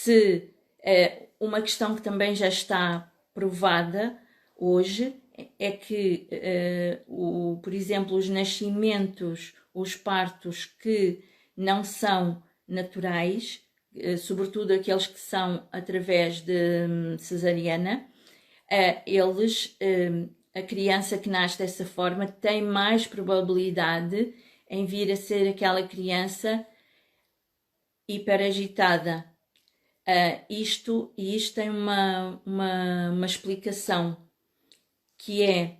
Se uma questão que também já está provada hoje é que, por exemplo, os nascimentos, os partos que não são naturais, sobretudo aqueles que são através de cesariana, a criança que nasce dessa forma tem mais probabilidade em vir a ser aquela criança hiperagitada. Isto tem uma explicação, que é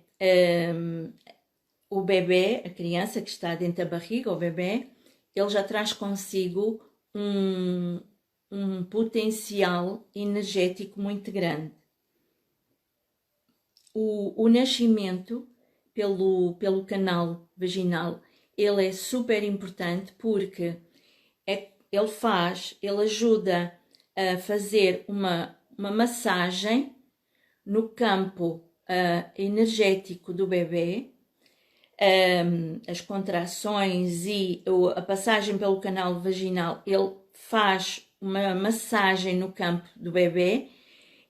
o bebê, a criança que está dentro da barriga, o bebê, ele já traz consigo um potencial energético muito grande. O nascimento pelo canal vaginal, ele é super importante porque ele ajuda a fazer uma massagem no campo energético do bebê, as contrações e a passagem pelo canal vaginal, ele faz uma massagem no campo do bebê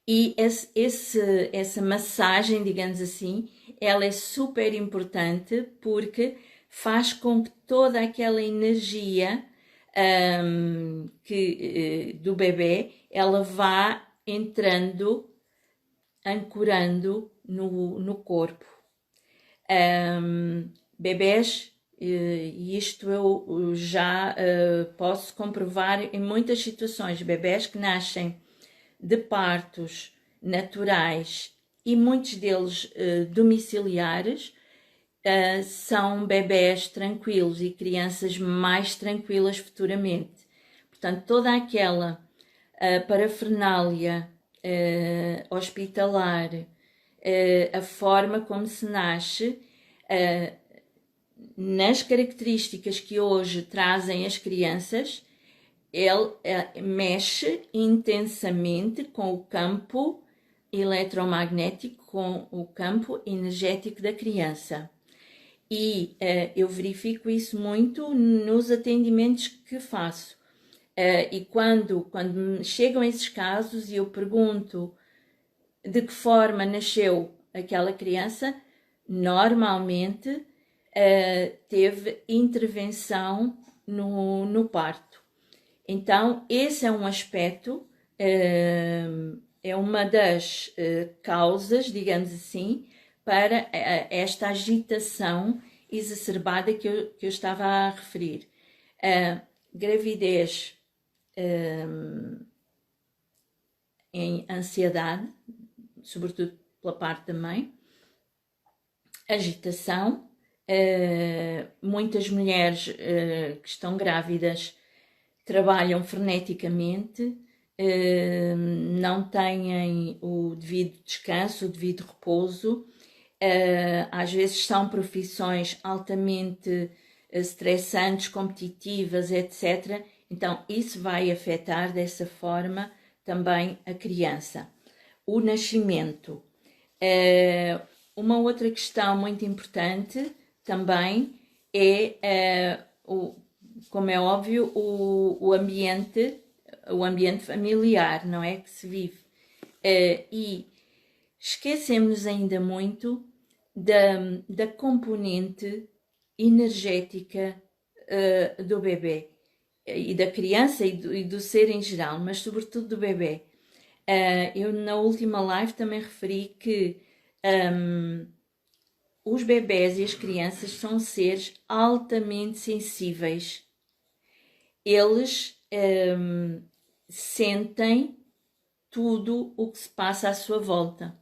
e essa massagem, digamos assim, ela é super importante porque faz com que toda aquela energia do bebê, ela vá entrando, ancorando no corpo. Bebés, e isto eu já posso comprovar em muitas situações, bebés que nascem de partos naturais e muitos deles domiciliares, são bebés tranquilos e crianças mais tranquilas futuramente. Portanto, toda aquela parafernália hospitalar, a forma como se nasce, nas características que hoje trazem as crianças, ele mexe intensamente com o campo eletromagnético, com o campo energético da criança. E eu verifico isso muito nos atendimentos que faço. E quando me chegam esses casos e eu pergunto de que forma nasceu aquela criança, normalmente teve intervenção no parto. Então, esse é um aspecto, é uma das causas, digamos assim, para esta agitação exacerbada que eu estava a referir. Gravidez em ansiedade, sobretudo pela parte da mãe, agitação, muitas mulheres que estão grávidas trabalham freneticamente, não têm o devido descanso, o devido repouso, às vezes são profissões altamente estressantes, competitivas, etc. Então isso vai afetar dessa forma também a criança. O nascimento. Uma outra questão muito importante também é, como é óbvio, o ambiente familiar, não é? Que se vive. E esquecemos ainda muito da componente energética do bebê e da criança e do ser em geral, mas sobretudo do bebê. Eu na última live também referi que os bebés e as crianças são seres altamente sensíveis. Eles sentem tudo o que se passa à sua volta.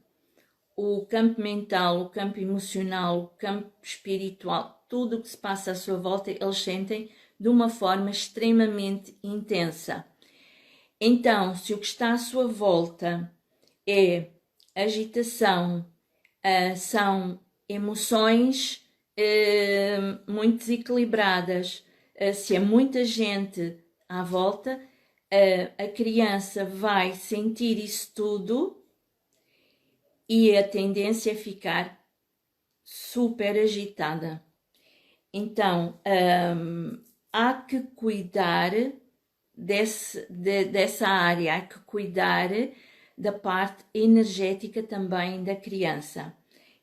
O campo mental, o campo emocional, o campo espiritual, tudo o que se passa à sua volta, eles sentem de uma forma extremamente intensa. Então, se o que está à sua volta é agitação, são emoções muito desequilibradas, se há muita gente à volta, a criança vai sentir isso tudo e a tendência é ficar super agitada. Então, há que cuidar dessa área, há que cuidar da parte energética também da criança.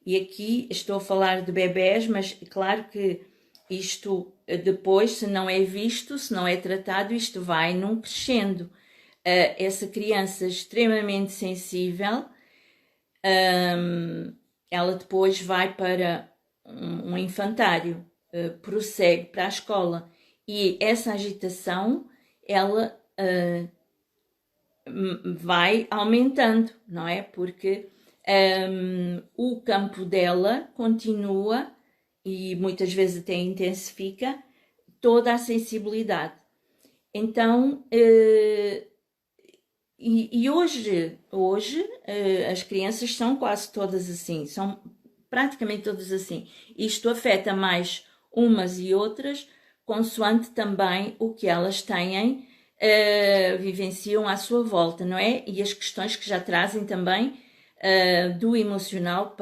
E aqui estou a falar de bebés, mas claro que isto depois, se não é visto, se não é tratado, isto vai num crescendo. Essa criança extremamente sensível, ela depois vai para um infantário, prossegue para a escola. E essa agitação, ela vai aumentando, não é? Porque o campo dela continua e muitas vezes até intensifica toda a sensibilidade. Então, e hoje as crianças são quase todas assim, são praticamente todas assim. Isto afeta mais umas e outras, consoante também o que elas têm, vivenciam à sua volta, não é? E as questões que já trazem também do emocional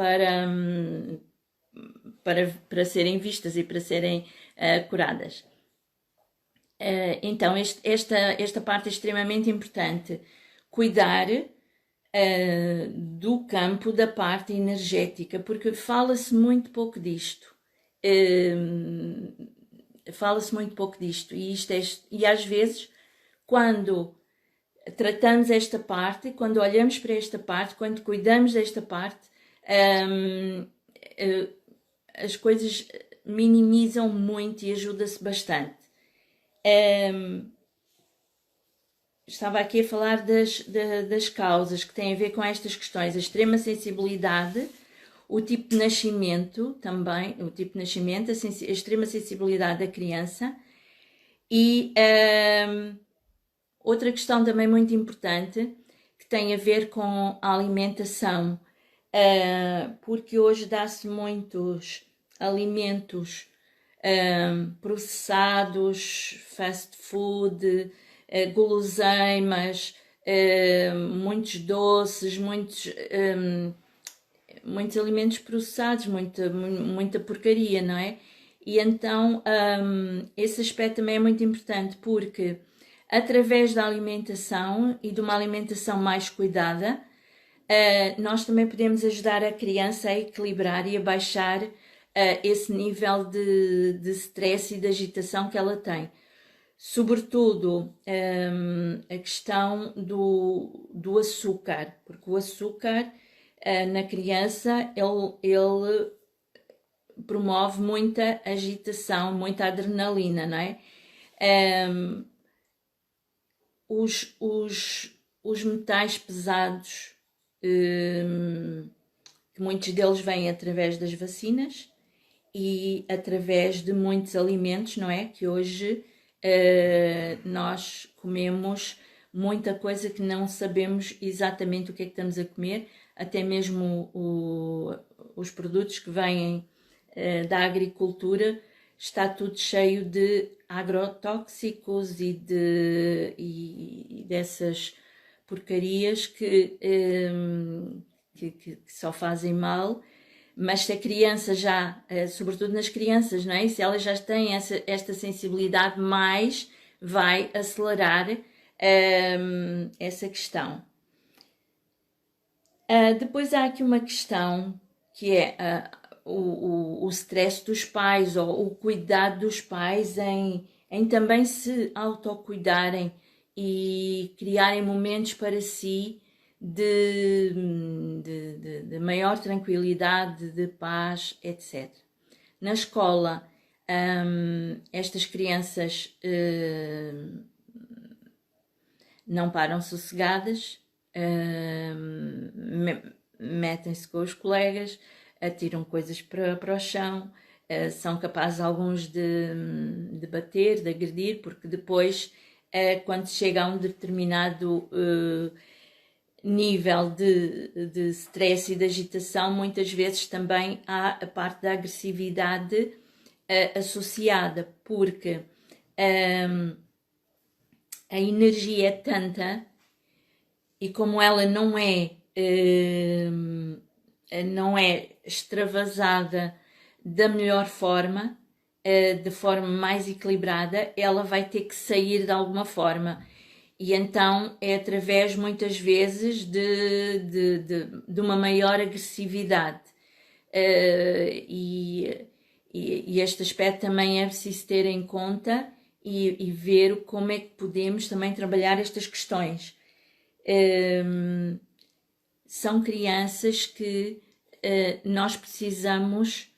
para serem vistas e para serem curadas. Então, esta parte é extremamente importante. Cuidar do campo da parte energética, porque fala-se muito pouco disto. Fala-se muito pouco disto. E às vezes, quando tratamos esta parte, quando olhamos para esta parte, quando cuidamos desta parte, as coisas minimizam muito e ajuda-se bastante. Estava aqui a falar das causas que têm a ver com estas questões, a extrema sensibilidade, o tipo de nascimento também, o tipo de nascimento, a extrema sensibilidade da criança e outra questão também muito importante que tem a ver com a alimentação, porque hoje dá-se muitos alimentos processados, fast food, guloseimas, muitos doces, muitos alimentos processados, muita porcaria, não é? E então esse aspecto também é muito importante porque através da alimentação e de uma alimentação mais cuidada, nós também podemos ajudar a criança a equilibrar e a baixar esse nível de stress e de agitação que ela tem. Sobretudo a questão do açúcar, porque o açúcar na criança ele promove muita agitação, muita adrenalina, não é? Os metais pesados, que muitos deles vêm através das vacinas e através de muitos alimentos, não é? Que hoje nós comemos muita coisa que não sabemos exatamente o que é que estamos a comer, até mesmo os produtos que vêm da agricultura, está tudo cheio de agrotóxicos e dessas porcarias que só fazem mal. Mas se a criança já, sobretudo nas crianças, não é? Se elas já têm esta sensibilidade, mais vai acelerar essa questão. Depois há aqui uma questão que é o stress dos pais ou o cuidado dos pais em também se autocuidarem e criarem momentos para si de maior tranquilidade, de paz, etc. Na escola, estas crianças não param sossegadas, metem-se com os colegas, atiram coisas para o chão, são capazes alguns de bater, de agredir, porque depois, quando chega a um determinado nível de stress e de agitação, muitas vezes também há a parte da agressividade associada, porque a energia é tanta e como ela não é extravasada da melhor forma, de forma mais equilibrada, ela vai ter que sair de alguma forma. E então é através, muitas vezes, de uma maior agressividade. E este aspecto também é preciso ter em conta e ver como é que podemos também trabalhar estas questões. São crianças que nós precisamos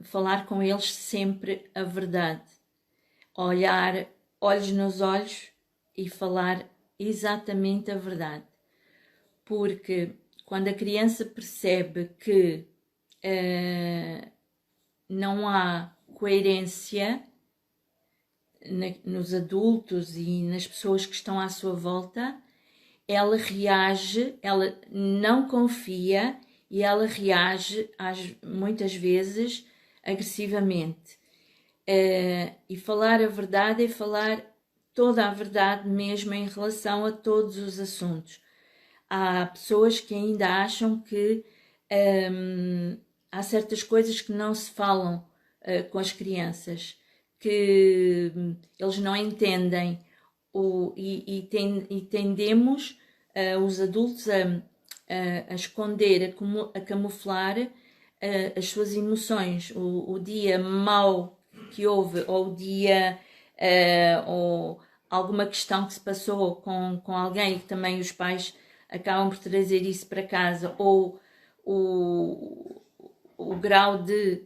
falar com eles sempre a verdade, olhar olhos nos olhos e falar exatamente a verdade, porque quando a criança percebe que não há coerência nos adultos e nas pessoas que estão à sua volta, ela reage, ela não confia e ela reage muitas vezes agressivamente. E falar a verdade é falar toda a verdade mesmo em relação a todos os assuntos. Há pessoas que ainda acham que há certas coisas que não se falam com as crianças, que eles não entendem e tendemos os adultos a esconder, a camuflar as suas emoções, o dia mau que houve, ou o dia, ou alguma questão que se passou com alguém, que também os pais acabam por trazer isso para casa, ou o grau de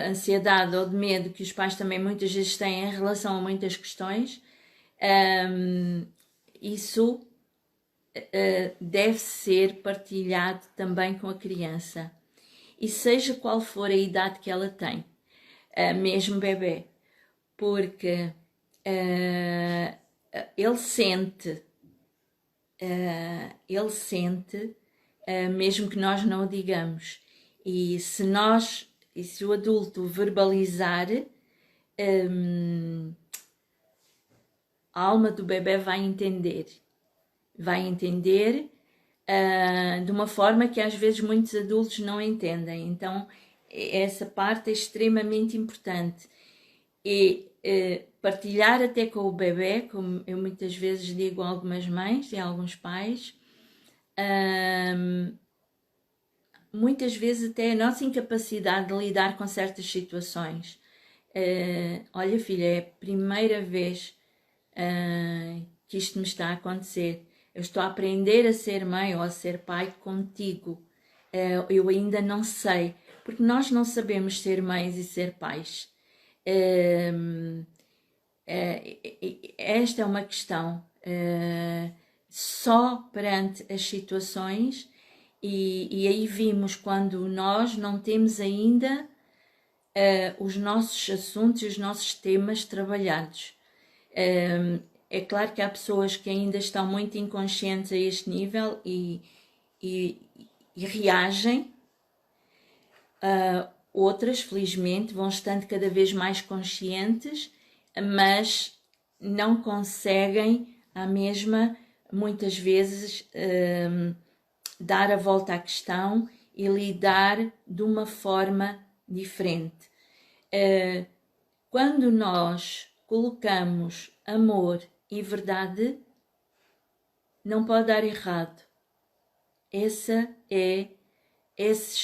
ansiedade ou de medo que os pais também muitas vezes têm em relação a muitas questões, isso deve ser partilhado também com a criança. E seja qual for a idade que ela tem, mesmo bebê, porque ele sente, mesmo que nós não o digamos. E se o adulto verbalizar, a alma do bebê vai entender de uma forma que às vezes muitos adultos não entendem. Então essa parte é extremamente importante. E partilhar até com o bebê, como eu muitas vezes digo a algumas mães e a alguns pais, muitas vezes até a nossa incapacidade de lidar com certas situações. Olha, filha, é a primeira vez que isto me está a acontecer. Eu estou a aprender a ser mãe ou a ser pai contigo. Eu ainda não sei, porque nós não sabemos ser mães e ser pais. Esta é uma questão. Só perante as situações, e aí vimos quando nós não temos ainda os nossos assuntos e os nossos temas trabalhados. É claro que há pessoas que ainda estão muito inconscientes a este nível e reagem. Outras, felizmente, vão estando cada vez mais conscientes, mas não conseguem à mesma, muitas vezes, dar a volta à questão e lidar de uma forma diferente. Quando nós colocamos amor e verdade, não pode dar errado. Esses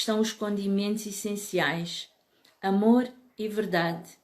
são os condimentos essenciais: amor e verdade.